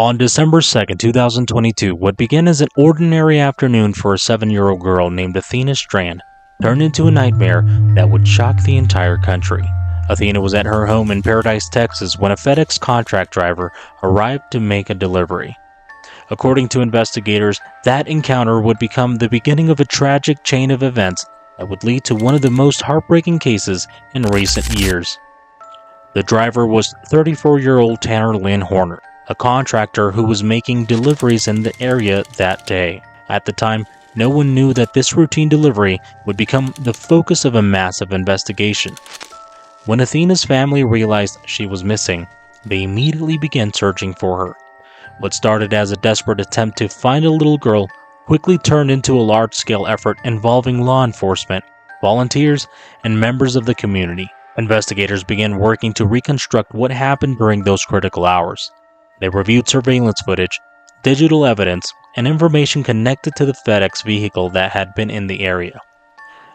On December 2nd, 2022, what began as an ordinary afternoon for a 7-year-old girl named Athena Strand turned into a nightmare that would shock the entire country. Athena was at her home in Paradise, Texas when a FedEx contract driver arrived to make a delivery. According to investigators, that encounter would become the beginning of a tragic chain of events that would lead to one of the most heartbreaking cases in recent years. The driver was 34-year-old Tanner Lynn Horner, a contractor who was making deliveries in the area that day. At the time, no one knew that this routine delivery would become the focus of a massive investigation. When Athena's family realized she was missing, they immediately began searching for her. What started as a desperate attempt to find a little girl quickly turned into a large-scale effort involving law enforcement, volunteers, and members of the community. Investigators began working to reconstruct what happened during those critical hours. They reviewed surveillance footage, digital evidence, and information connected to the FedEx vehicle that had been in the area.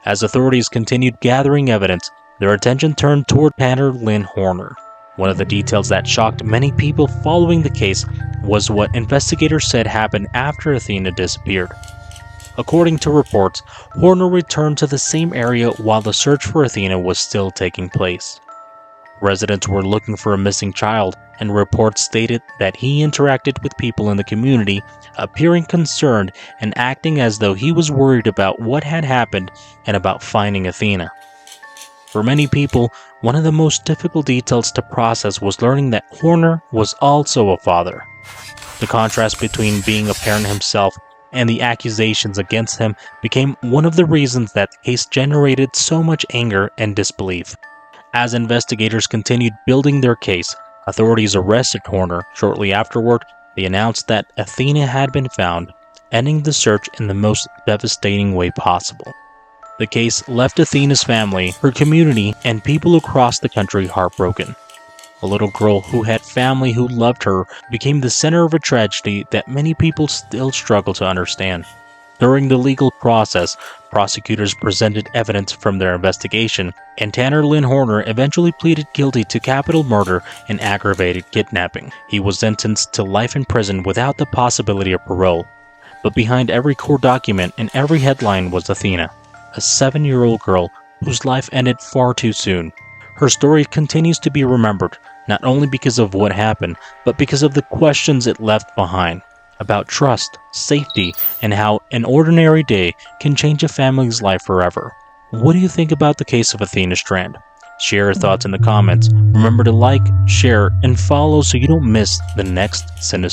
As authorities continued gathering evidence, their attention turned toward Tanner Lynn Horner. One of the details that shocked many people following the case was what investigators said happened after Athena disappeared. According to reports, Horner returned to the same area while the search for Athena was still taking place. Residents were looking for a missing child, and reports stated that he interacted with people in the community, appearing concerned and acting as though he was worried about what had happened and about finding Athena. For many people, one of the most difficult details to process was learning that Horner was also a father. The contrast between being a parent himself and the accusations against him became one of the reasons that the case generated so much anger and disbelief. As investigators continued building their case, authorities arrested Horner. Shortly afterward, they announced that Athena had been found, ending the search in the most devastating way possible. The case left Athena's family, her community, and people across the country heartbroken. A little girl who had family who loved her became the center of a tragedy that many people still struggle to understand. During the legal process, prosecutors presented evidence from their investigation, and Tanner Lynn Horner eventually pleaded guilty to capital murder and aggravated kidnapping. He was sentenced to life in prison without the possibility of parole. But behind every court document and every headline was Athena, a 7-year-old girl whose life ended far too soon. Her story continues to be remembered, not only because of what happened, but because of the questions it left behind about trust, safety, and how an ordinary day can change a family's life forever. What do you think about the case of Athena Strand? Share your thoughts in the comments. Remember to like, share, and follow so you don't miss the next sinister